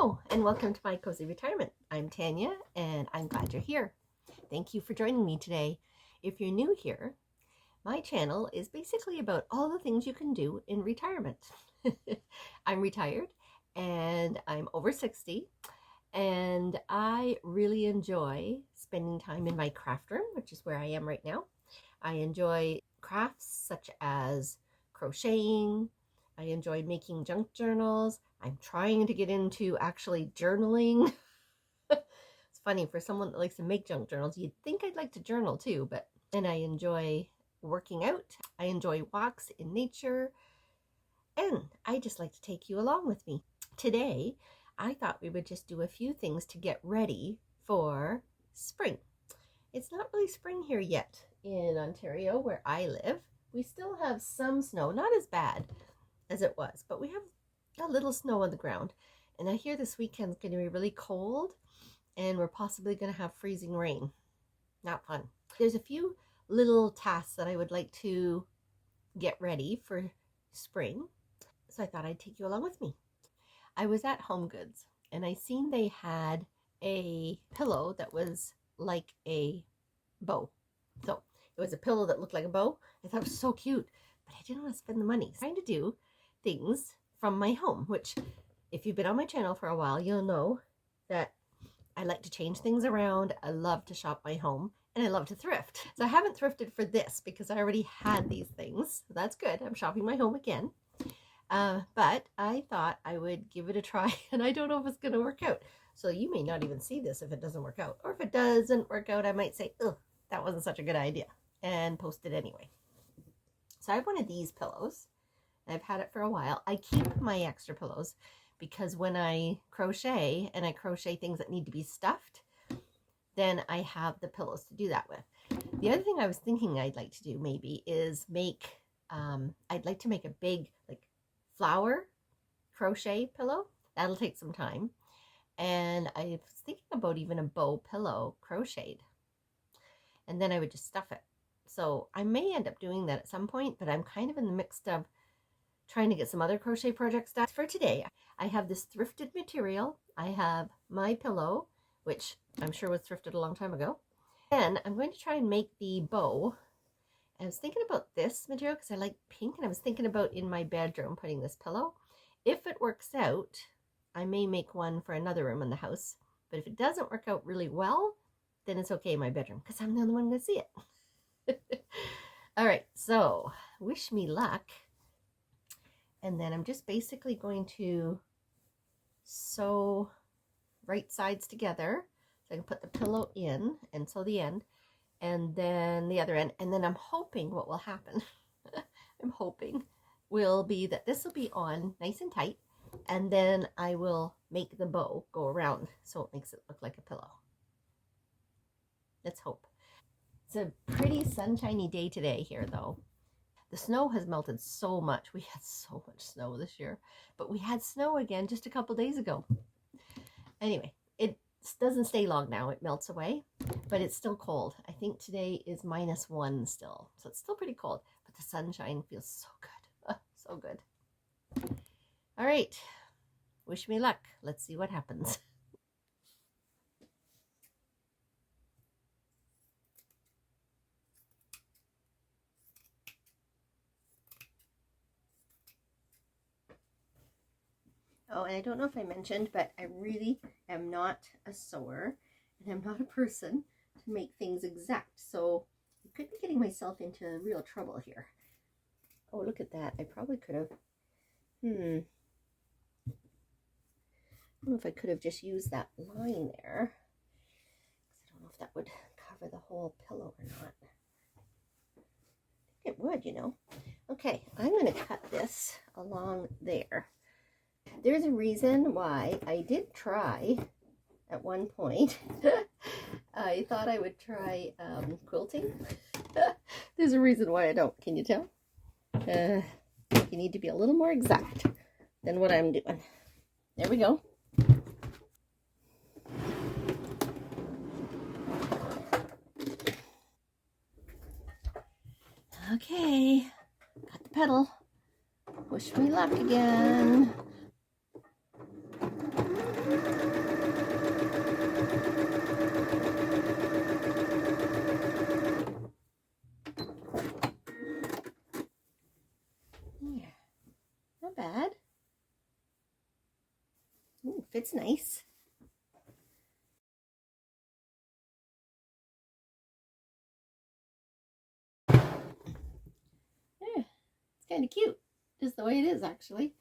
Hello and welcome to my Cozy Retirement. I'm Tanya and I'm glad you're here. Thank you for joining me today. If you're new here, my channel is basically about all the things you can do in retirement. I'm retired and I'm over 60 and I really enjoy spending time in my craft room, which is where I am right now. I enjoy crafts such as crocheting. I enjoy making junk journals. I'm trying to get into actually journaling. It's funny, for someone that likes to make junk journals, you'd think I'd like to journal too, and I enjoy working out. I enjoy walks in nature, and I just like to take you along with me. Today, I thought we would just do a few things to get ready for spring. It's not really spring here yet in Ontario where I live. We still have some snow, not as bad as it was, but we have a little snow on the ground. And I hear this weekend's going to be really cold and we're possibly going to have freezing rain. Not fun. There's a few little tasks that I would like to get ready for spring, so I thought I'd take you along with me. I was at Home Goods and I seen they had a pillow that was like a bow. So it was a pillow that looked like a bow. I thought it was so cute, but I didn't want to spend the money. Trying to do things from my home, which if you've been on my channel for a while, you'll know that I like to change things around. I love to shop my home and I love to thrift. So I haven't thrifted for this because I already had these things. So that's good. I'm shopping my home again. But I thought I would give it a try and I don't know if it's going to work out. So you may not even see this if it doesn't work out. Or if it doesn't work out, I might say, ugh, that wasn't such a good idea, and post it anyway. So I have one of these pillows. I've had it for a while. I keep my extra pillows because when I crochet and I crochet things that need to be stuffed, then I have the pillows to do that with. The other thing I was thinking I'd like to do maybe is make, I'd like to make a big like flower crochet pillow. That'll take some time. And I was thinking about even a bow pillow crocheted. And then I would just stuff it. So I may end up doing that at some point, but I'm kind of in the mix of trying to get some other crochet projects done. For today, I have this thrifted material. I have my pillow, which I'm sure was thrifted a long time ago. And I'm going to try and make the bow. I was thinking about this material because I like pink, and I was thinking about in my bedroom putting this pillow. If it works out, I may make one for another room in the house. But if it doesn't work out really well, then it's okay in my bedroom because I'm the only one going to see it. All right, so wish me luck. And then I'm just basically going to sew right sides together so I can put the pillow in and sew the end and then the other end. And then I'm hoping what will happen, I'm hoping will be that this will be on nice and tight, and then I will make the bow go around so it makes it look like a pillow. Let's hope. It's a pretty sunshiny day today here though. The snow has melted so much. We had so much snow this year, but we had snow again just a couple days ago. Anyway, it doesn't stay long now. It melts away, but it's still cold. I think today is -1 still, so it's still pretty cold, but the sunshine feels so good. So good. All right, wish me luck. Let's see what happens. Oh, and I don't know if I mentioned, but I really am not a sewer, and I'm not a person to make things exact. So I could be getting myself into real trouble here. Oh, look at that. I probably could have, I don't know if I could have just used that line there. I don't know if that would cover the whole pillow or not. I think it would, you know. Okay, I'm going to cut this along there. There's a reason why I did try at one point. I thought I would try quilting. There's a reason why I don't. Can you tell? You need to be a little more exact than what I'm doing. There we go. Okay, got the pedal. Wish me luck again. Ooh, fits nice. Yeah, it's kind of cute, just the way it is actually.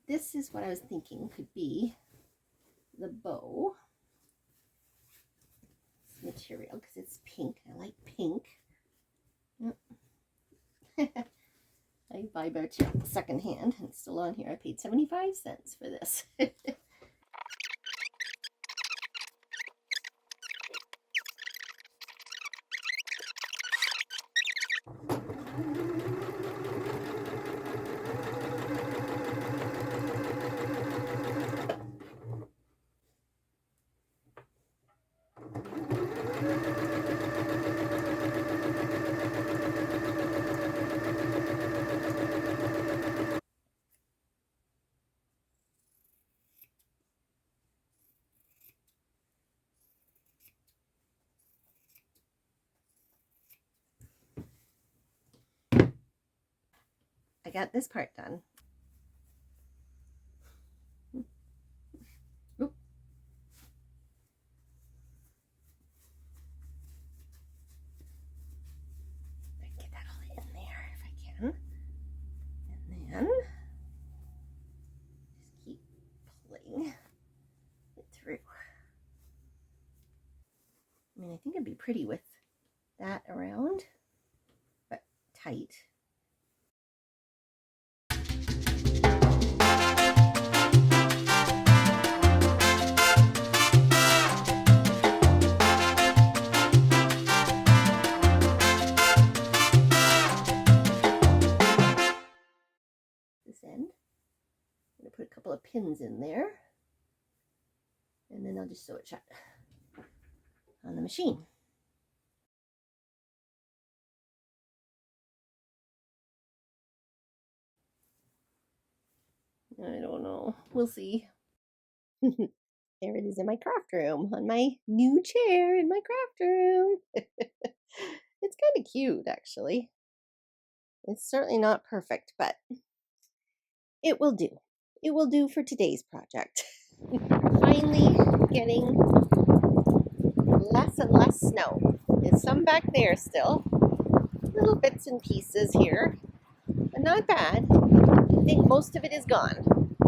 This is what I was thinking could be the bow material because it's pink. I like pink. Yep. I buy about secondhand and it's still on here. I paid 75 cents for this. I got this part done. Oop. I can get that all in there if I can. And then just keep pulling it through. I mean, I think it'd be pretty with that around, but tight. This end. I'm going to put a couple of pins in there, and then I'll just sew it shut on the machine. I don't know. We'll see. There it is in my craft room, on my new chair in my craft room. It's kind of cute, actually. It's certainly not perfect, but it will do. It will do for today's project. Finally getting less and less snow. There's some back there still. Little bits and pieces here, but not bad. I think most of it is gone.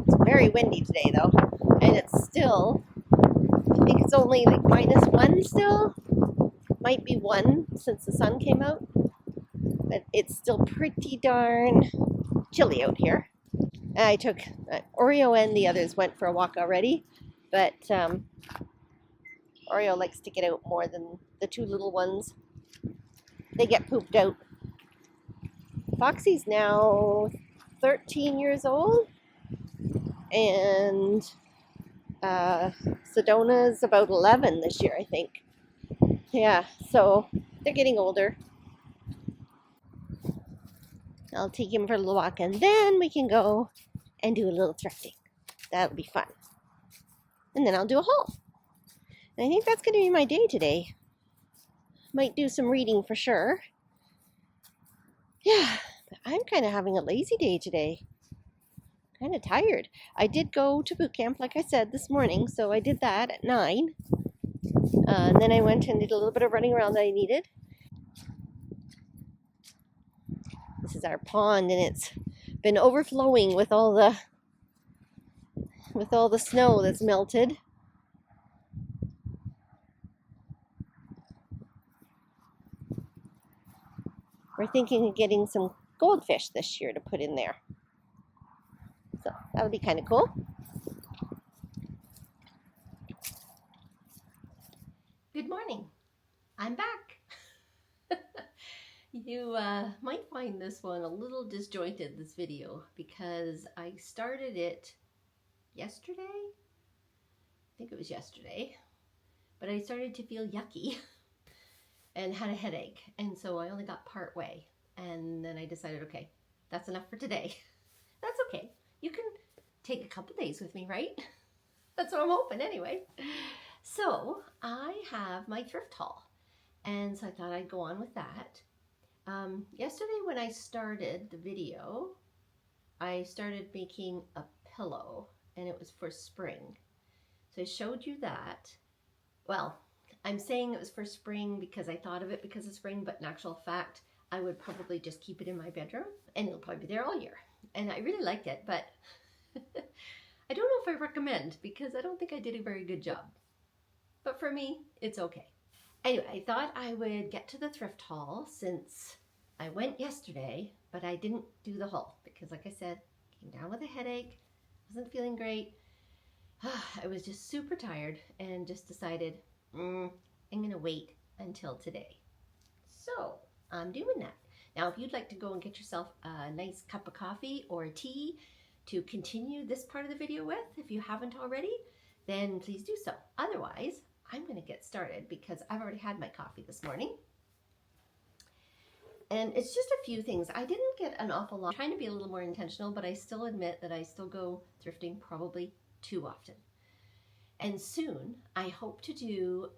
It's very windy today though, and it's still, I think it's only like -1 still. Might be 1 since the sun came out, but it's still pretty darn chilly out here. I took Oreo and the others went for a walk already, but Oreo likes to get out more than the 2 little ones. They get pooped out. Foxy's now 13 years old, and Sedona's about 11 this year, I think. Yeah, so they're getting older. I'll take him for a little walk, and then we can go and do a little thrifting. That'll be fun. And then I'll do a haul. And I think that's going to be my day today. Might do some reading for sure. Yeah, I'm kind of having a lazy day today. Kind of tired. I did go to boot camp, like I said, this morning, so I did that at 9. And then I went and did a little bit of running around that I needed. This is our pond, and it's been overflowing with all the snow that's melted. We're thinking of getting some goldfish this year to put in there. So that would be kind of cool. Good morning. I'm back. You might find this one a little disjointed, this video, because I started it yesterday. I think it was yesterday. But I started to feel yucky and had a headache. And so I only got part way. And then I decided, okay, that's enough for today. That's okay. You can take a couple days with me, right? That's what I'm hoping anyway. So I have my thrift haul. And so I thought I'd go on with that. Yesterday when I started the video, I started making a pillow, and it was for spring. So I showed you that. Well, I'm saying it was for spring because I thought of it because of spring, but in actual fact, I would probably just keep it in my bedroom and it'll probably be there all year. And I really like it, but I don't know if I recommend because I don't think I did a very good job. But for me, it's okay. Anyway, I thought I would get to the thrift haul since I went yesterday, but I didn't do the haul because, like I said, came down with a headache, wasn't feeling great. I was just super tired and just decided I'm going to wait until today. So I'm doing that. Now, if you'd like to go and get yourself a nice cup of coffee or tea to continue this part of the video with, if you haven't already, then please do so. Otherwise, I'm going to get started because I've already had my coffee this morning. And it's just a few things. I didn't get an awful lot. I'm trying to be a little more intentional, but I still admit that I still go thrifting probably too often. And soon I hope to do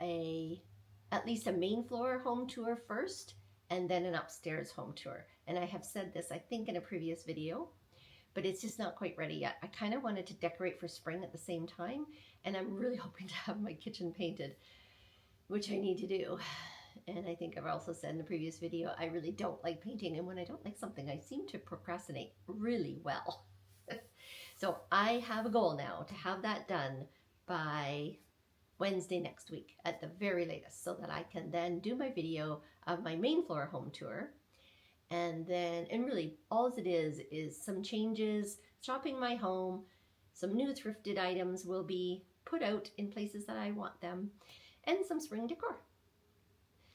at least a main floor home tour first and then an upstairs home tour. And I have said this, I think, in a previous video, but it's just not quite ready yet. I kind of wanted to decorate for spring at the same time, and I'm really hoping to have my kitchen painted, which I need to do. And I think I've also said in the previous video, I really don't like painting, and when I don't like something, I seem to procrastinate really well. So I have a goal now to have that done by Wednesday next week at the very latest, so that I can then do my video of my main floor home tour. And really all it is some changes, shopping my home, some new thrifted items will be put out in places that I want them, and some spring decor.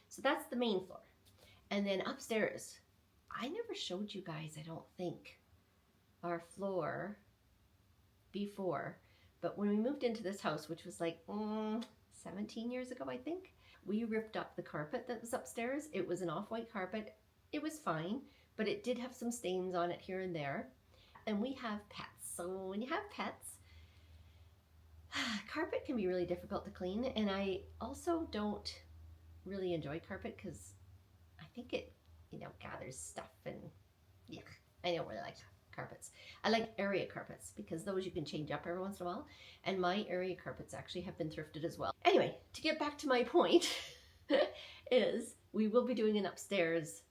So that's the main floor. And then upstairs, I never showed you guys, I don't think, our floor before. But when we moved into this house, which was like 17 years ago, I think, we ripped up the carpet that was upstairs. It was an off-white carpet. It was fine, but it did have some stains on it here and there. And we have pets. So when you have pets, carpet can be really difficult to clean. And I also don't really enjoy carpet because I think it, gathers stuff, and yeah, I don't really like carpets. I like area carpets because those you can change up every once in a while, and my area carpets actually have been thrifted as well. Anyway, to get back to my point is we will be doing an upstairs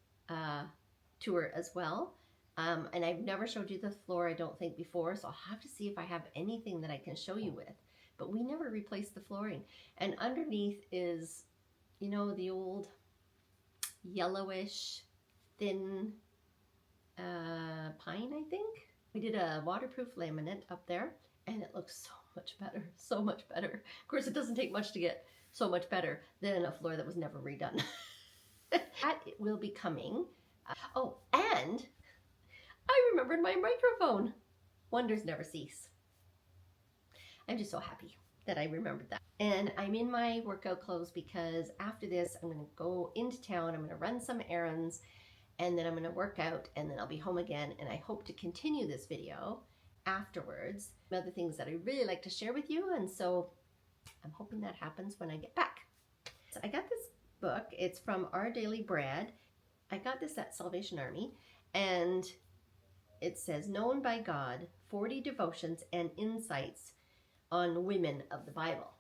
tour as well, and I've never showed you the floor, I don't think, before, so I'll have to see if I have anything that I can show you with. But we never replaced the flooring, and underneath is, the old yellowish thin pine, I think. We did a waterproof laminate up there, and it looks so much better, so much better. Of course, it doesn't take much to get so much better than a floor that was never redone. That will be coming. Oh, and I remembered my microphone. Wonders never cease. I'm just so happy that I remembered that. And I'm in my workout clothes because after this, I'm going to go into town. I'm going to run some errands, and then I'm going to work out, and then I'll be home again. And I hope to continue this video afterwards. Other things that I really like to share with you. And so I'm hoping that happens when I get back. So I got this book. It's from Our Daily Bread. I got this at Salvation Army, and it says, Known by God, 40 Devotions and Insights on Women of the Bible.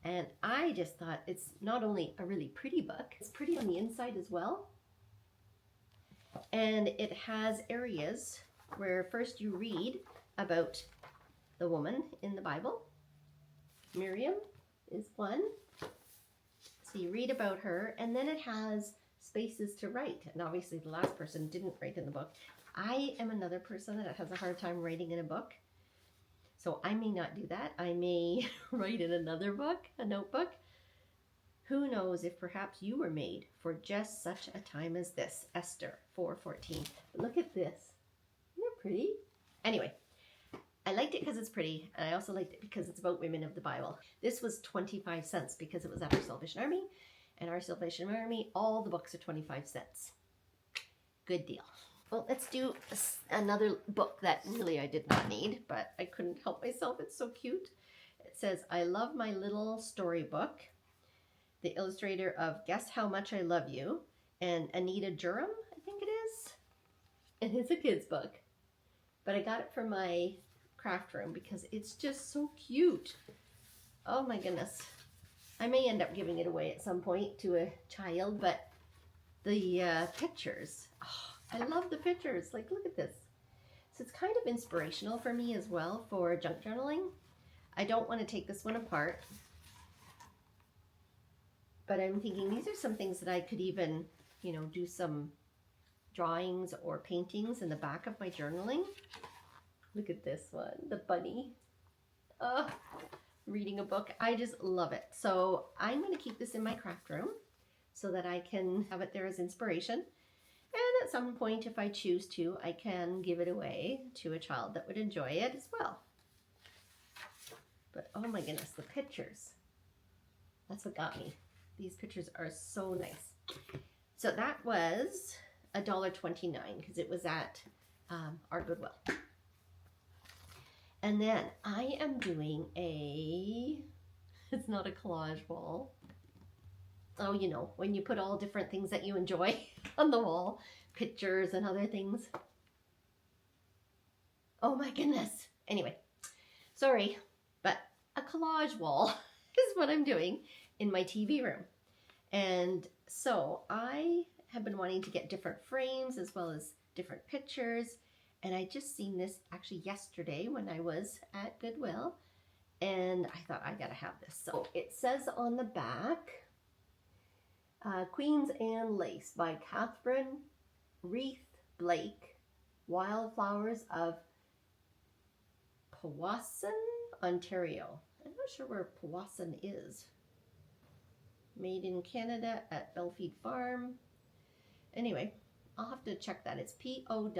And I just thought it's not only a really pretty book, it's pretty on the inside as well. And it has areas where first you read about the woman in the Bible. Miriam is one. So you read about her, and then it has spaces to write. And obviously the last person didn't write in the book. I am another person that has a hard time writing in a book. So I may not do that. I may write in another book, a notebook. Who knows if perhaps you were made for just such a time as this. Esther 4:14. But look at this. Isn't it pretty? Anyway, I liked it because it's pretty, and I also liked it because it's about women of the Bible. This was 25 cents because it was at our Salvation Army, and our Salvation Army, all the books are 25 cents. Good deal. Well, let's do another book that really I did not need, but I couldn't help myself. It's so cute. It says, I Love My Little Storybook. The illustrator of Guess How Much I Love You, and Anita Durham, I think it is. And it's a kid's book. But I got it for my craft room because it's just so cute. Oh my goodness. I may end up giving it away at some point to a child, but the pictures, oh, I love the pictures. Like, look at this. So it's kind of inspirational for me as well for junk journaling. I don't want to take this one apart, but I'm thinking these are some things that I could even, you know, do some drawings or paintings in the back of my journaling. Look at this one, the bunny. Oh, reading a book. I just love it. So I'm going to keep this in my craft room so that I can have it there as inspiration. And at some point, if I choose to, I can give it away to a child that would enjoy it as well. But oh my goodness, the pictures. That's what got me. These pictures are so nice. So that was $1.29 because it was at our Goodwill. And then I am doing it's not a collage wall. Oh, you know, when you put all different things that you enjoy on the wall, pictures and other things. Oh my goodness. Anyway, sorry, but a collage wall is what I'm doing in my TV room. And so I have been wanting to get different frames as well as different pictures. And I just seen this actually yesterday when I was at Goodwill. And I thought, I gotta have this. So it says on the back, Queens Anne Lace by Catherine Reith Blake, Wildflowers of Powassan, Ontario. I'm not sure where Powassan is. Made in Canada at Belfeed Farm. Anyway, I'll have to check that. It's Powassan.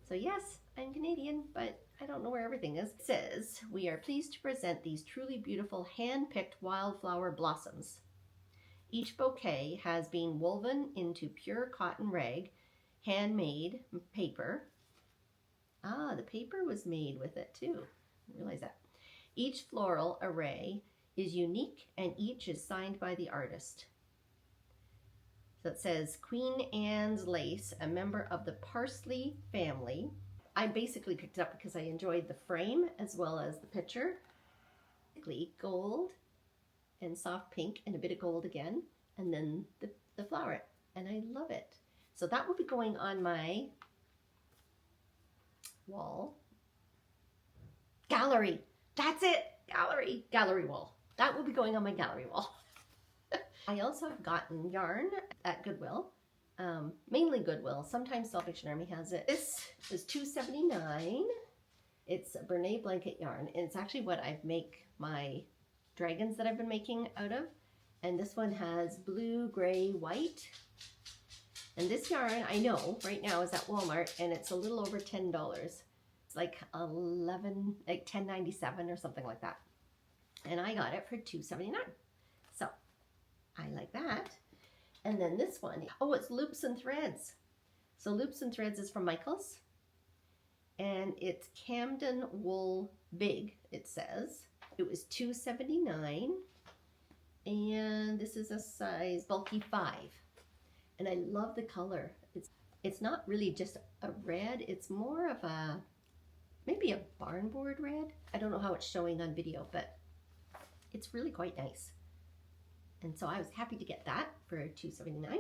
So yes, I'm Canadian, but I don't know where everything is. It says, we are pleased to present these truly beautiful hand-picked wildflower blossoms. Each bouquet has been woven into pure cotton rag, handmade paper. Ah, the paper was made with it too. I realize that. Each floral array is unique and each is signed by the artist. So it says Queen Anne's Lace, a member of the parsley family. I basically picked it up because I enjoyed the frame as well as the picture. Gold and soft pink and a bit of gold again, and then the flower, and I love it. So that will be going on my wall. Gallery, that's it, gallery wall. That will be going on my gallery wall. I also have gotten yarn at Goodwill, mainly Goodwill. Sometimes Salvation Army has it. This is $2.79. It's a Bernay blanket yarn, and it's actually what I make my dragons that I've been making out of. And this one has blue, gray, white. And this yarn, I know, right now is at Walmart, and it's a little over $10. It's like $10.97 or something like that. And I got it for $2.79. So I like that. And then this one, oh, it's Loops and Threads. So Loops and Threads is from Michaels. And it's Camden Wool Big, it says. It was $2.79. And this is a size bulky 5. And I love the color. It's not really just a red. It's more of a, maybe a barn board red. I don't know how it's showing on video, but it's really quite nice. And so I was happy to get that for $2.79.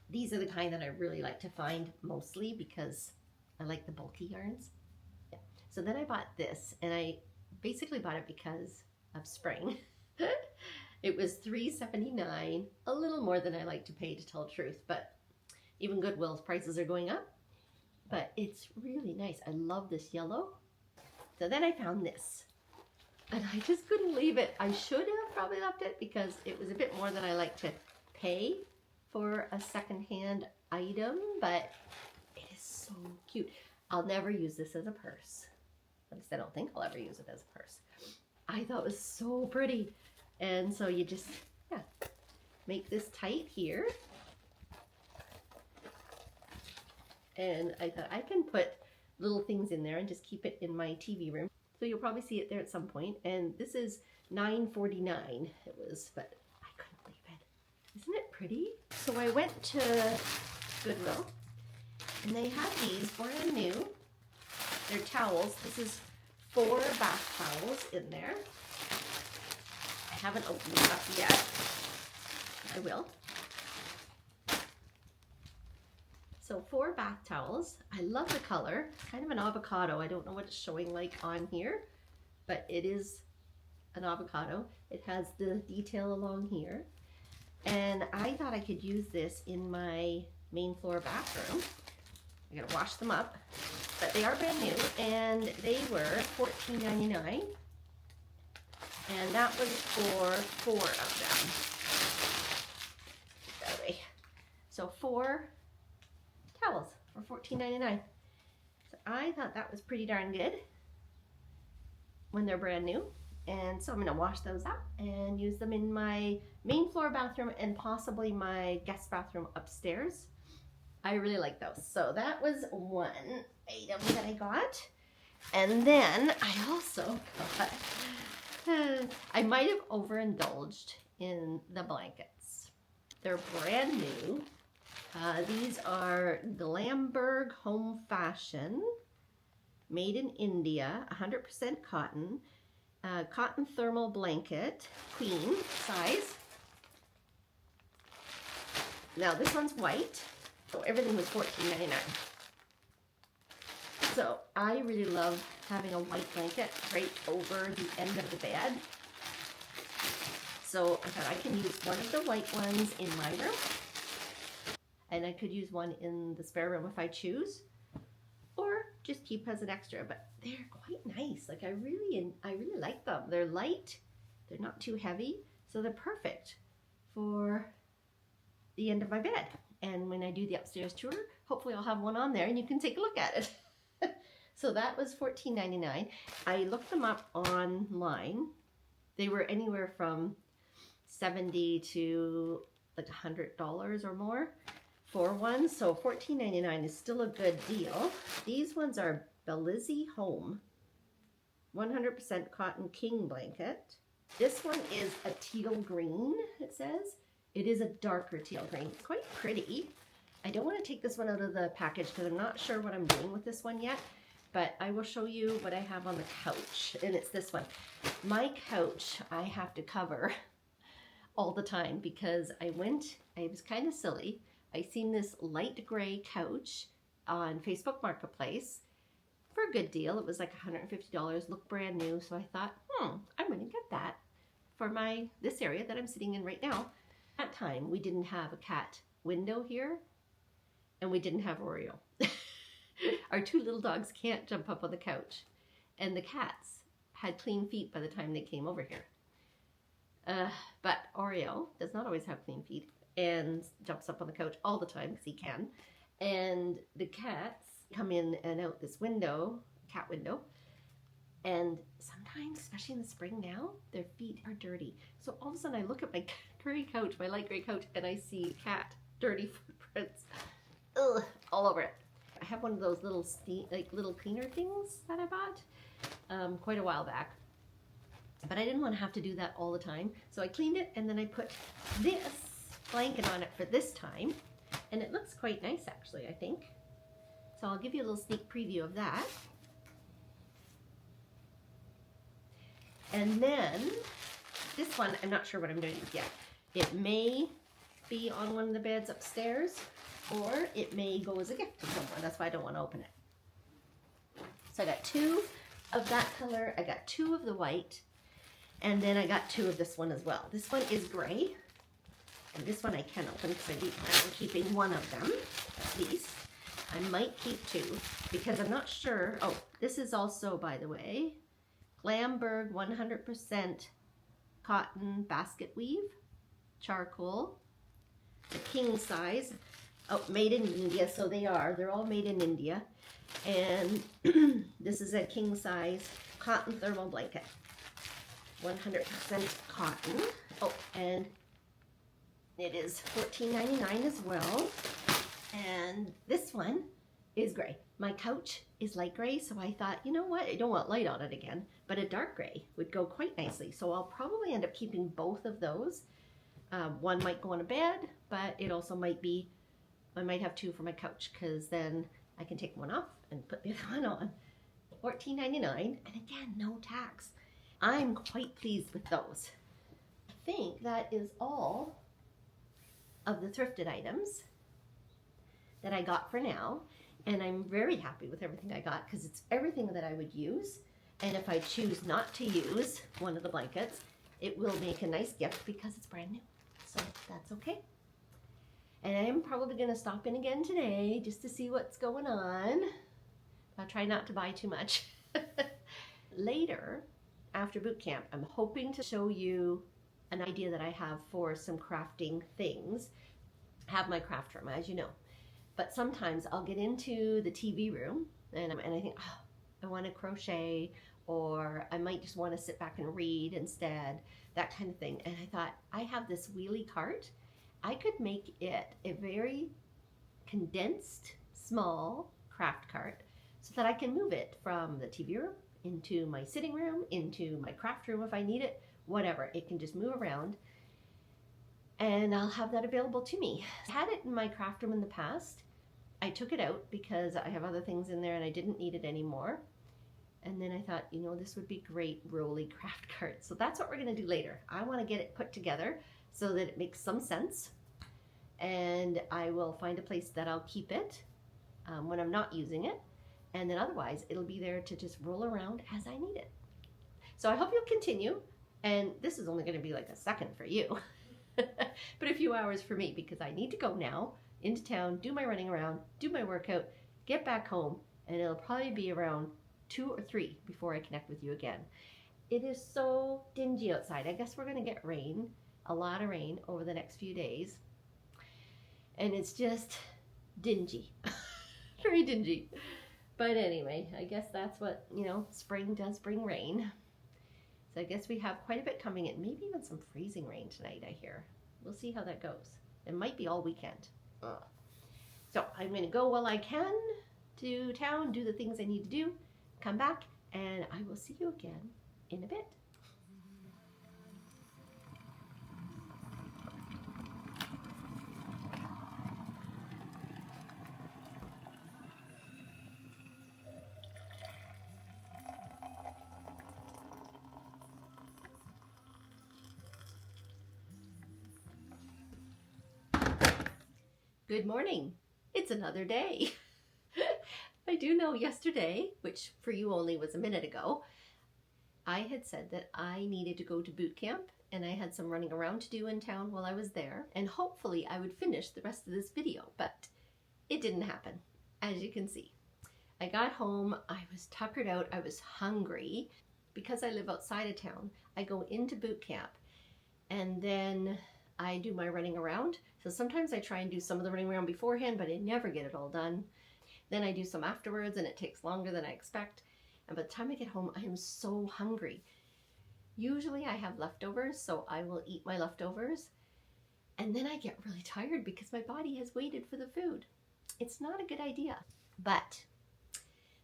These are the kind that I really like to find mostly because I like the bulky yarns. Yeah. So then I bought this, and I basically bought it because of spring. It was $3.79, a little more than I like to pay, to tell the truth, but even Goodwill's prices are going up. But it's really nice. I love this yellow. So then I found this. And I just couldn't leave it. I should have probably left it because it was a bit more than I like to pay for a secondhand item, but it is so cute. I'll never use this as a purse. At least I don't think I'll ever use it as a purse. I thought it was so pretty. And so you just, yeah, make this tight here. And I thought I can put little things in there and just keep it in my TV room. So you'll probably see it there at some point. And this is $9.49 it was, but I couldn't believe it. Isn't it pretty? So I went to Goodwill And they have these brand new. They're towels. This is 4 bath towels in there. I haven't opened it up yet. I will. So 4 bath towels. I love the color. Kind of an avocado. I don't know what it's showing like on here, but it is an avocado. It has the detail along here. And I thought I could use this in my main floor bathroom. I gotta wash them up, but they are brand new, and they were $14.99, and that was for 4 of them. That way. So 4 towels for $14.99. So I thought that was pretty darn good when they're brand new. And so I'm going to wash those up and use them in my main floor bathroom and possibly my guest bathroom upstairs. I really like those. So that was one item that I got. And then I also got, I might have overindulged in the blankets. They're brand new. These are Glamberg Home Fashion, made in India, 100% cotton. Cotton thermal blanket, queen size. Now this one's white, so everything was $14.99. So I really love having a white blanket right over the end of the bed. So I thought I can use one of the white ones in my room, and I could use one in the spare room if I choose, or just keep as an extra. But they're quite nice. Like I really like them. They're light, they're not too heavy, so they're perfect for the end of my bed. And when I do the upstairs tour, hopefully I'll have one on there and you can take a look at it. So that was $14.99. I looked them up online. They were anywhere from $70 to like $100 or more for one. So $14.99 is still a good deal. These ones are Belize Home, 100% cotton king blanket. This one is a teal green, it says. It is a darker teal green. It's quite pretty. I don't want to take this one out of the package because I'm not sure what I'm doing with this one yet, but I will show you what I have on the couch, and it's this one. My couch I have to cover all the time because I was kind of silly. I seen this light gray couch on Facebook Marketplace for a good deal. It was like $150, looked brand new. So I thought, I'm going to get that for this area that I'm sitting in right now. At that time, we didn't have a cat window here, and we didn't have Oreo. Our 2 little dogs can't jump up on the couch, and the cats had clean feet by the time they came over here. But Oreo does not always have clean feet and jumps up on the couch all the time because he can. And the cats come in and out this window, cat window, and sometimes, especially in the spring now, their feet are dirty. So all of a sudden I look at my gray couch, my light gray couch, and I see cat dirty footprints all over it. I have one of those little little cleaner things that I bought quite a while back, but I didn't want to have to do that all the time. So I cleaned it, and then I put this blanket on it for this time, and it looks quite nice actually, I think. So I'll give you a little sneak preview of that. And then this one, I'm not sure what I'm doing yet. It may be on one of the beds upstairs, or it may go as a gift to someone. That's why I don't want to open it. So I got 2 of that color, I got 2 of the white, and then I got 2 of this one as well. This one is gray, and this one I can open because I do plan on keeping one of them at least. I might keep 2 because I'm not sure. Oh, this is also, by the way, Glamberg 100% cotton basket weave, charcoal, the king size. Oh, made in India, so they're all made in India. And this is a king size cotton thermal blanket, 100% cotton. Oh, and it is $14.99 as well. And this one is gray. My couch is light gray, so I thought, you know what, I don't want light on it again, but a dark gray would go quite nicely. So I'll probably end up keeping both of those. One might go on a bed, but it also might be I might have two for my couch because then I can take one off and put the other one on. $14.99, and again, no tax. I'm quite pleased with those. I think that is all of the thrifted items that I got for now, and I'm very happy with everything I got because it's everything that I would use. And if I choose not to use one of the blankets, it will make a nice gift because it's brand new. So that's okay. And I am probably going to stop in again today just to see what's going on. I'll try not to buy too much. Later, after boot camp, I'm hoping to show you an idea that I have for some crafting things. I have my craft room, as you know. But sometimes I'll get into the TV room and I think, oh, I want to crochet, or I might just want to sit back and read instead, that kind of thing. And I thought, I have this wheelie cart. I could make it a very condensed, small craft cart so that I can move it from the TV room into my sitting room, into my craft room if I need it, whatever. It can just move around and I'll have that available to me. I had it in my craft room in the past. I took it out because I have other things in there and I didn't need it anymore. And then I thought, you know, this would be great rolly craft cart. So that's what we're going to do later. I want to get it put together so that it makes some sense. And I will find a place that I'll keep it when I'm not using it. And then otherwise, it'll be there to just roll around as I need it. So I hope you'll continue. And this is only going to be like a second for you. But a few hours for me because I need to go now into town, do my running around, do my workout, get back home, and it'll probably be around 2 or 3 before I connect with you again. It is so dingy outside. I guess we're going to get rain, a lot of rain over the next few days. And it's just dingy, very dingy. But anyway, I guess that's what, you know, spring does bring rain. So I guess we have quite a bit coming in, maybe even some freezing rain tonight, I hear. We'll see how that goes. It might be all weekend. So I'm going to go while I can to town, do the things I need to do, come back, and I will see you again in a bit. Good morning. It's another day. I do know yesterday, which for you only was a minute ago, I had said that I needed to go to boot camp and I had some running around to do in town while I was there, and hopefully I would finish the rest of this video, but it didn't happen, as you can see. I got home, I was tuckered out, I was hungry. Because I live outside of town, I go into boot camp and then I do my running around. So sometimes I try and do some of the running around beforehand, but I never get it all done. Then I do some afterwards and it takes longer than I expect. And by the time I get home, I am so hungry. Usually I have leftovers, so I will eat my leftovers. And then I get really tired because my body has waited for the food. It's not a good idea. But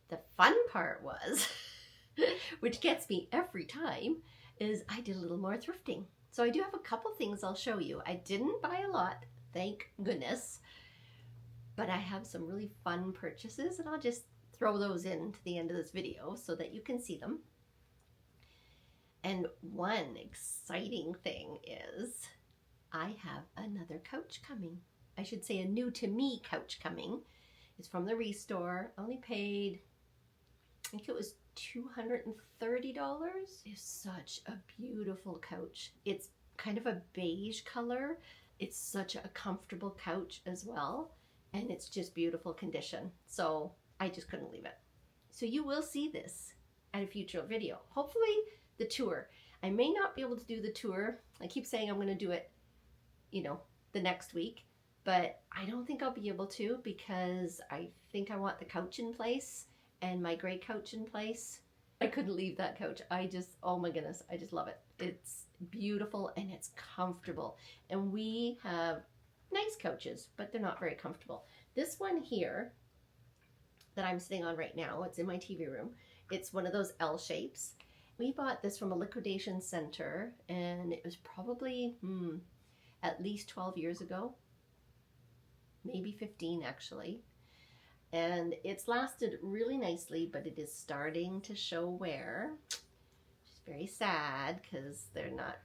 the fun part was, which gets me every time, is I did a little more thrifting. So I do have a couple things I'll show you. I didn't buy a lot, thank goodness, but I have some really fun purchases and I'll just throw those in to the end of this video so that you can see them. And one exciting thing is I have another couch coming. I should say a new to me couch coming. It's from the Restore. I only paid, I think it was $230. It's such a beautiful couch. It's kind of a beige color. It's such a comfortable couch as well, and it's just beautiful condition. So I just couldn't leave it. So you will see this at a future video. Hopefully the tour. I may not be able to do the tour. I keep saying I'm going to do it, you know, the next week, but I don't think I'll be able to because I think I want the couch in place and my gray couch in place. I couldn't leave that couch. Oh my goodness, I just love it. It's beautiful and it's comfortable. And we have nice couches, but they're not very comfortable. This one here that I'm sitting on right now, it's in my TV room. It's one of those L shapes. We bought this from a liquidation center and it was probably at least 12 years ago. maybe 15 actually. And it's lasted really nicely, but it is starting to show wear. Which is very sad because they're not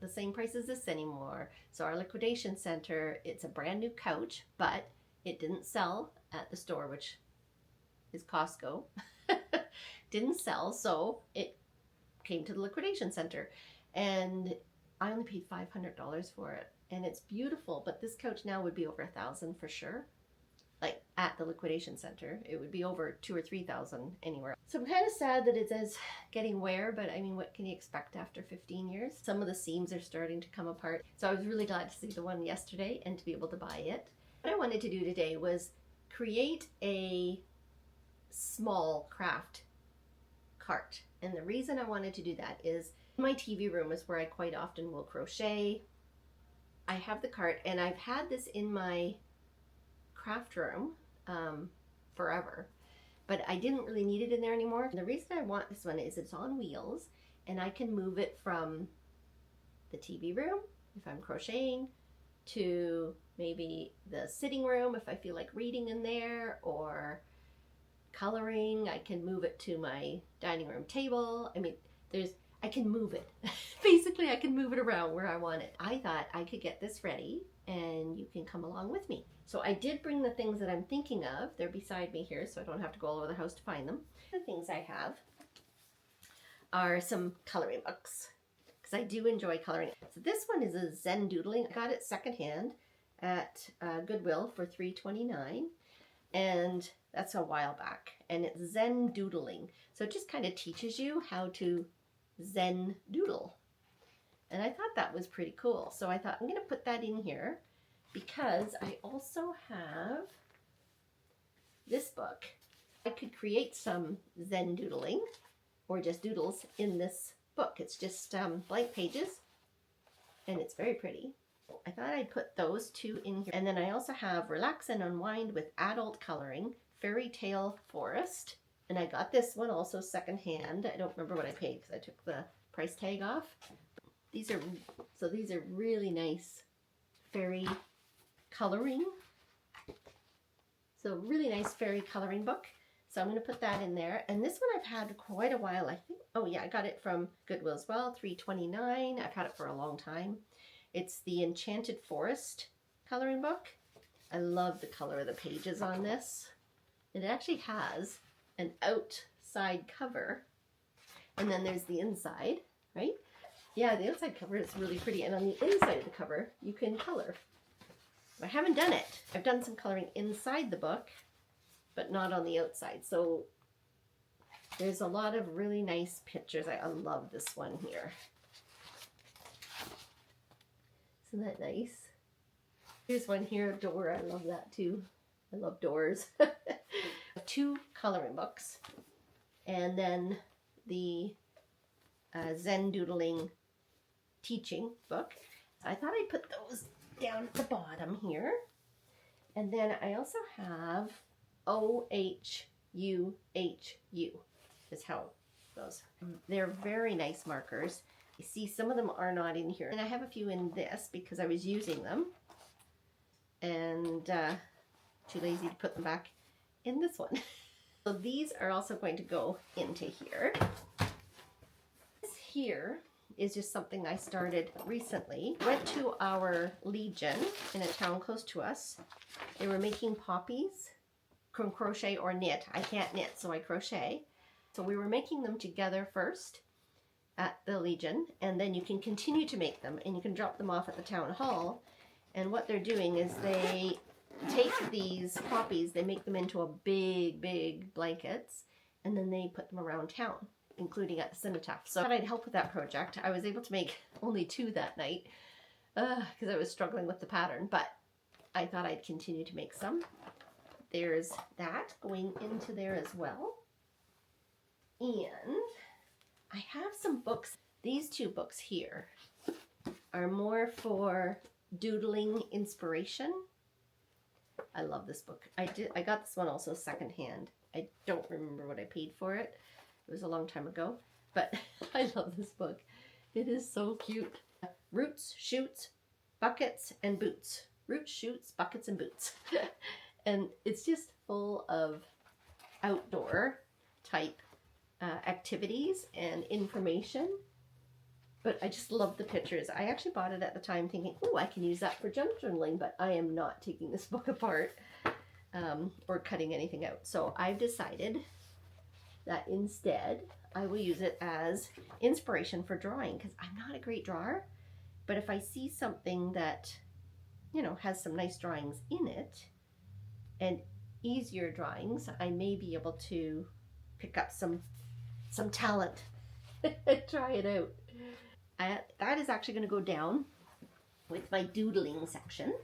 the same price as this anymore. So our liquidation center, it's a brand new couch, but it didn't sell at the store, which is Costco. Didn't sell, so it came to the liquidation center. And I only paid $500 for it. And it's beautiful, but this couch now would be over $1,000 for sure. Like at the liquidation center, it would be over $2,000 or $3,000 anywhere. So I'm kind of sad that it is getting wear, but I mean, what can you expect after 15 years? Some of the seams are starting to come apart. So I was really glad to see the one yesterday and to be able to buy it. What I wanted to do today was create a small craft cart. And the reason I wanted to do that is my TV room is where I quite often will crochet. I have the cart and I've had this in my craft room forever, but I didn't really need it in there anymore. And the reason I want this one is it's on wheels and I can move it from the TV room if I'm crocheting to maybe the sitting room if I feel like reading in there, or coloring. I can move it to my dining room table. I mean, I can move it. Basically, I can move it around where I want it. I thought I could get this ready and you can come along with me. So I did bring the things that I'm thinking of. They're beside me here, so I don't have to go all over the house to find them. The things I have are some coloring books, because I do enjoy coloring. So this one is a Zen doodling. I got it secondhand at Goodwill for $3.29, and that's a while back. And it's Zen doodling. So it just kind of teaches you how to Zen doodle. And I thought that was pretty cool. So I thought I'm going to put that in here because I also have this book. I could create some Zen doodling or just doodles in this book. It's just blank pages and it's very pretty. I thought I'd put those two in here. And then I also have Relax and Unwind with Adult Coloring, Fairy Tale Forest. And I got this one also secondhand. I don't remember what I paid because I took the price tag off. These are really nice fairy coloring. So really nice fairy coloring book. So I'm going to put that in there. And this one I've had quite a while, I think. Oh yeah, I got it from Goodwill as well, $3.29. I've had it for a long time. It's the Enchanted Forest coloring book. I love the color of the pages on this. It actually has an outside cover. And then there's the inside, right? Yeah, the outside cover is really pretty. And on the inside of the cover, you can color. I haven't done it. I've done some coloring inside the book, but not on the outside. So there's a lot of really nice pictures. I love this one here. Isn't that nice? Here's one here, a door. I love that too. I love doors. 2 coloring books. And then the Zen doodling teaching book. I thought I'd put those down at the bottom here. And then I also have OHUHU is how it goes. They're very nice markers. You see some of them are not in here. And I have a few in this because I was using them. And too lazy to put them back in this one. So these are also going to go into here. This here is just something I started recently. Went to our Legion in a town close to us. They were making poppies from crochet or knit. I can't knit, so I crochet. So we were making them together first at the Legion, and then you can continue to make them and you can drop them off at the town hall. And what they're doing is they take these poppies, they make them into a big blankets, and then they put them around town, including at the cenotaph. So I thought I'd help with that project. I was able to make only 2 that night because I was struggling with the pattern, but I thought I'd continue to make some. There's that going into there as well. And I have some books. These 2 books here are more for doodling inspiration. I love this book. I got this one also secondhand. I don't remember what I paid for it. It was a long time ago, but I love this book. It is so cute. Roots, shoots, buckets, and boots. Roots, Shoots, Buckets, and Boots. And it's just full of outdoor type activities and information. But I just love the pictures. I actually bought it at the time thinking, oh, I can use that for junk journaling, but I am not taking this book apart or cutting anything out. So I've decided that instead I will use it as inspiration for drawing, because I'm not a great drawer. But if I see something that, you know, has some nice drawings in it and easier drawings, I may be able to pick up some talent and try it out. That is actually going to go down with my doodling section.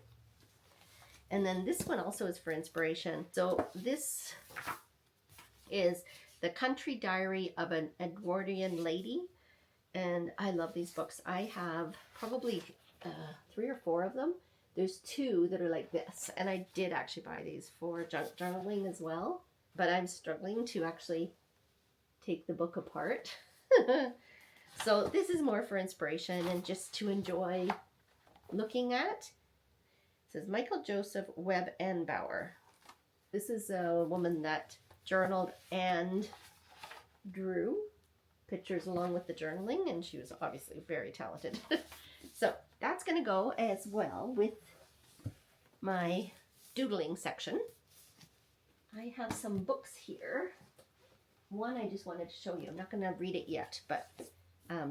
And then this one also is for inspiration. So this is The Country Diary of an Edwardian Lady. And I love these books. I have probably 3 or 4 of them. There's 2 that are like this. And I did actually buy these for junk journaling as well. But I'm struggling to actually take the book apart. So this is more for inspiration and just to enjoy looking at. It says Michael Joseph Webb Anbauer. This is a woman that journaled and drew pictures along with the journaling, and she was obviously very talented. So that's going to go as well with my doodling section. I have some books here. One I just wanted to show you. I'm not going to read it yet, but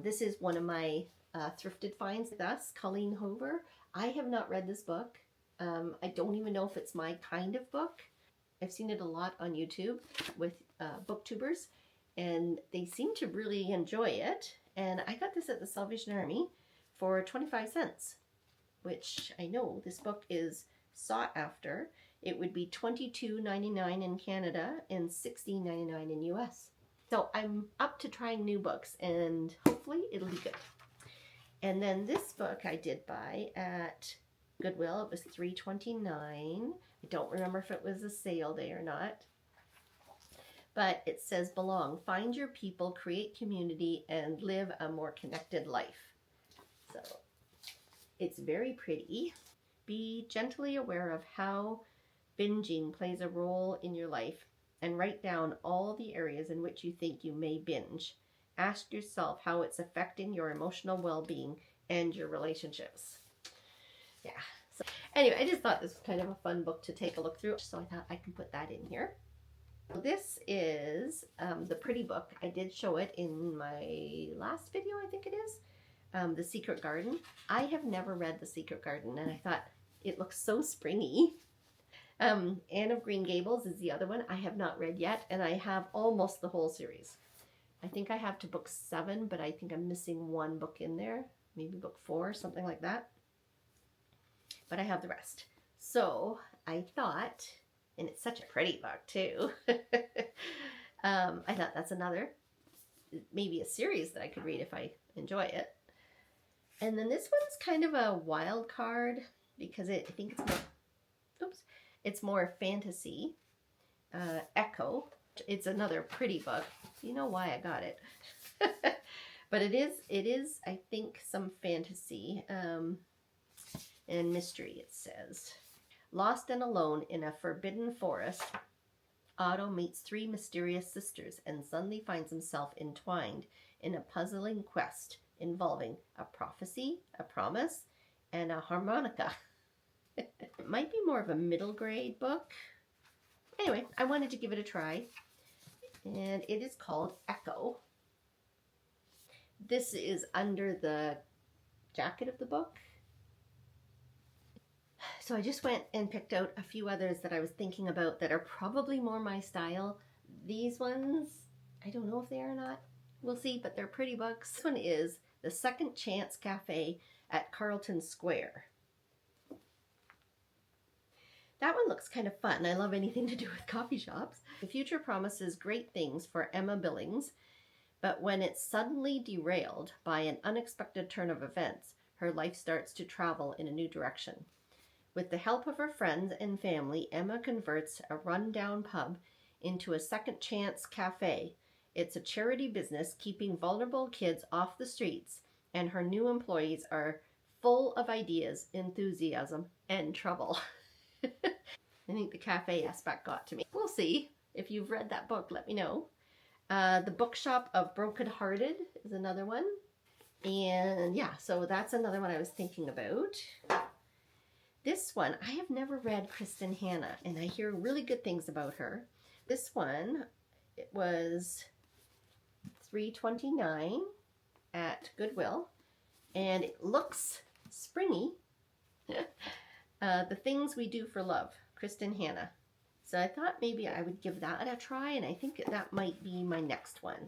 this is one of my thrifted finds. That's Colleen Hoover. I have not read this book. I don't even know if it's my kind of book. I've seen it a lot on YouTube with booktubers, and they seem to really enjoy it. And I got this at the Salvation Army for 25 cents, which I know this book is sought after. It would be $22.99 in Canada and $16.99 in US. So I'm up to trying new books, and hopefully it'll be good. And then this book I did buy at Goodwill. It was $3.29. I don't remember if it was a sale day or not. But it says Belong. Find your people, create community, and live a more connected life. So it's very pretty. Be gently aware of how binging plays a role in your life, and write down all the areas in which you think you may binge. Ask yourself how it's affecting your emotional well-being and your relationships. Yeah. So anyway, I just thought this was kind of a fun book to take a look through, so I thought I can put that in here. This is the pretty book. I did show it in my last video, I think it is. The Secret Garden. I have never read The Secret Garden, and I thought it looks so springy. Anne of Green Gables is the other one I have not read yet, and I have almost the whole series. I think I have to book 7, but I think I'm missing 1 book in there, maybe book 4, something like that. But I have the rest. So I thought, and it's such a pretty book too, I thought that's another, maybe a series that I could read if I enjoy it. And then this one's kind of a wild card because I think it's more, it's more fantasy. Echo. It's another pretty book. You know why I got it. But it is, I think, some fantasy and mystery, it says. Lost and alone in a forbidden forest, Otto meets 3 mysterious sisters and suddenly finds himself entwined in a puzzling quest involving a prophecy, a promise, and a harmonica. It might be more of a middle grade book. Anyway, I wanted to give it a try. And it is called Echo. This is under the jacket of the book. So I just went and picked out a few others that I was thinking about that are probably more my style. These ones, I don't know if they are or not. We'll see, but they're pretty books. This one is The Second Chance Cafe at Carlton Square. That one looks kind of fun. I love anything to do with coffee shops. The future promises great things for Emma Billings, but when it's suddenly derailed by an unexpected turn of events, her life starts to travel in a new direction. With the help of her friends and family, Emma converts a rundown pub into a second chance cafe. It's a charity business keeping vulnerable kids off the streets, and her new employees are full of ideas, enthusiasm, and trouble. I think the cafe aspect got to me. We'll see. If you've read that book, let me know. The Bookshop of Broken Hearted is another one. And yeah, so that's another one I was thinking about. This one, I have never read Kristen Hanna, and I hear really good things about her. This one, it was $3.29 at Goodwill, and it looks springy. The Things We Do for Love, Kristen Hanna. So I thought maybe I would give that a try, and I think that might be my next one.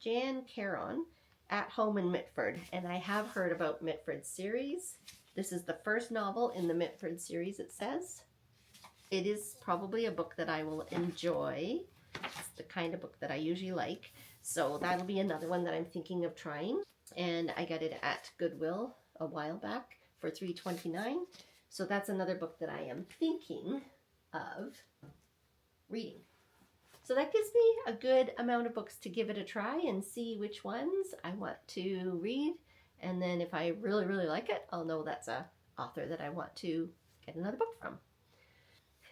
Jan Caron, At Home in Mitford, and I have heard about Mitford's series. This is the first novel in the Mitford series, it says. It is probably a book that I will enjoy. It's the kind of book that I usually like. So that'll be another one that I'm thinking of trying. And I got it at Goodwill a while back for $3.29. So that's another book that I am thinking of reading. So that gives me a good amount of books to give it a try and see which ones I want to read. And then if I really, really like it, I'll know that's an author that I want to get another book from.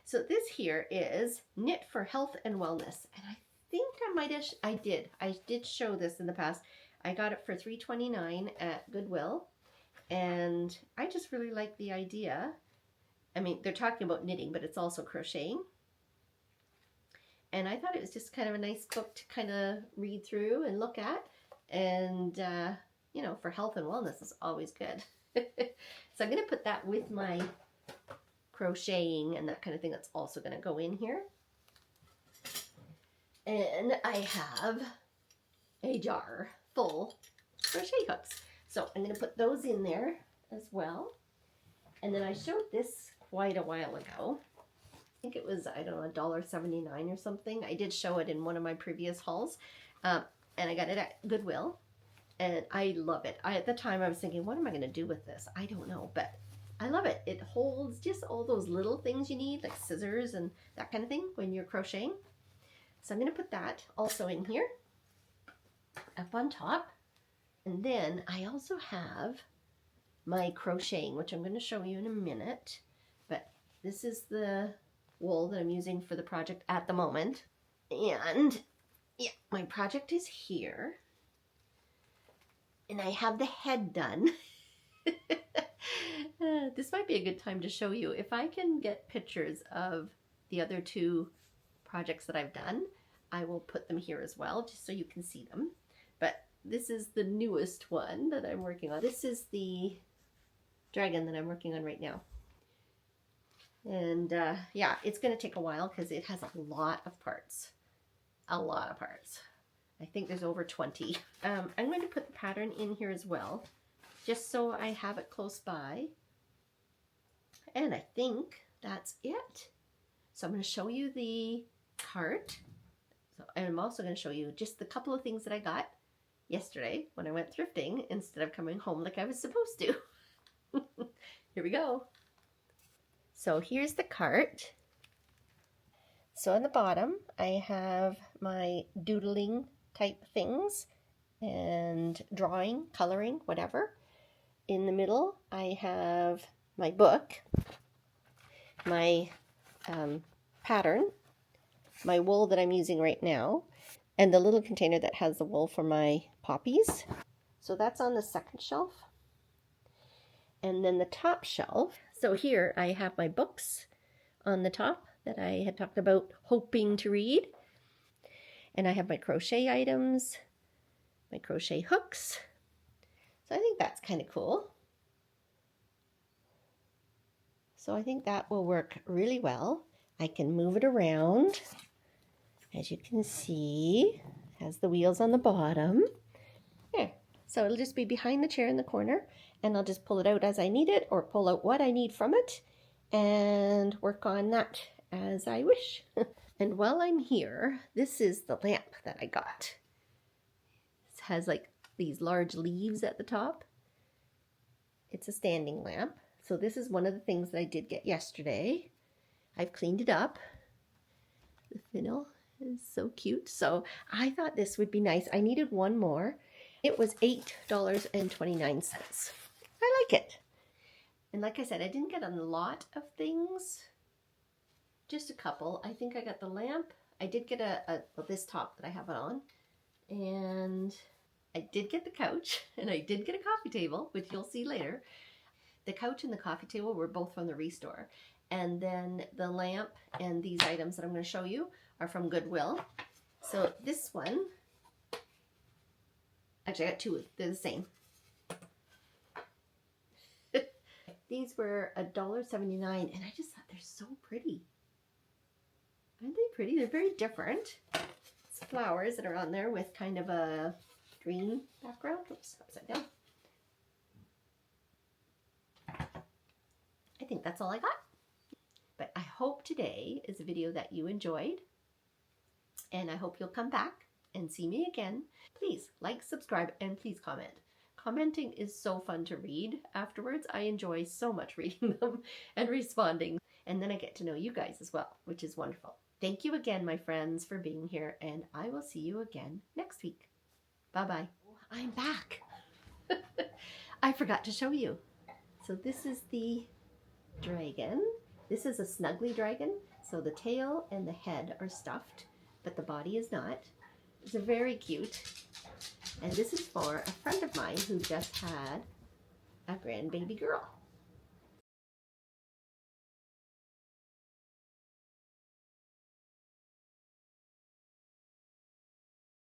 So this here is Knit for Health and Wellness. And I think I did show this in the past. I got it for $3.29 at Goodwill. And I just really like the idea. I mean, they're talking about knitting, but it's also crocheting. And I thought it was just kind of a nice book to kind of read through and look at. And, you know, for health and wellness is always good. So I'm going to put that with my crocheting and that kind of thing. That's also going to go in here. And I have a jar full crochet hooks. So I'm going to put those in there as well. And then I showed this quite a while ago. I think it was, I don't know, $1.79 or something. I did show it in one of my previous hauls. And I got it at Goodwill. And I love it. At the time I was thinking, what am I going to do with this? I don't know, but I love it. It holds just all those little things you need, like scissors and that kind of thing when you're crocheting. So I'm going to put that also in here, up on top. And then I also have my crocheting, which I'm going to show you in a minute. But this is the wool that I'm using for the project at the moment. And yeah, my project is here. And I have the head done. This might be a good time to show you. If I can get pictures of the other two projects that I've done, I will put them here as well, just so you can see them. But this is the newest one that I'm working on. This is the dragon that I'm working on right now. And yeah, it's going to take a while because it has a lot of parts. A lot of parts. I think there's over 20. I'm going to put the pattern in here as well, just so I have it close by. And I think that's it. So I'm going to show you the cart. And I'm also going to show you just the couple of things that I got yesterday when I went thrifting instead of coming home like I was supposed to. Here we go. So here's the cart. So on the bottom, I have my doodling type things and drawing, coloring, whatever. In the middle, I have my book, my pattern, my wool that I'm using right now, and the little container that has the wool for my poppies. So that's on the second shelf. And then the top shelf. So here I have my books on the top that I had talked about hoping to read. And I have my crochet items, my crochet hooks. So I think that's kind of cool. So I think that will work really well. I can move it around. As you can see, it has the wheels on the bottom. There. So it'll just be behind the chair in the corner, and I'll just pull it out as I need it, or pull out what I need from it, and work on that as I wish. And while I'm here, this is the lamp that I got. It has like these large leaves at the top. It's a standing lamp. So this is one of the things that I did get yesterday. I've cleaned it up. The finial is so cute. So I thought this would be nice. I needed one more. It was $8.29. I like it. And like I said, I didn't get a lot of things, just a couple. I think I got the lamp. I did get well, this top that I have it on, and I did get the couch, and I did get a coffee table, which you'll see later. The couch and the coffee table were both from the Restore. And then the lamp and these items that I'm going to show you are from Goodwill. So this one, actually I got two, they're the same. These were $1.79, and I just thought they're so pretty. Aren't they pretty? They're very different. It's flowers that are on there with kind of a green background. Oops, upside down. I think that's all I got. But I hope today is a video that you enjoyed, and I hope you'll come back and see me again. Please like, subscribe, and please comment. Commenting is so fun to read afterwards. I enjoy so much reading them and responding. And then I get to know you guys as well, which is wonderful. Thank you again, my friends, for being here, and I will see you again next week. Bye-bye. I'm back. I forgot to show you. So this is the dragon. This is a snuggly dragon. So the tail and the head are stuffed, but the body is not. It's very cute. And this is for a friend of mine who just had a grandbaby girl.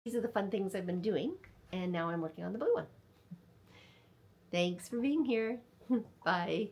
These are the fun things I've been doing, and now I'm working on the blue one. Thanks for being here. Bye.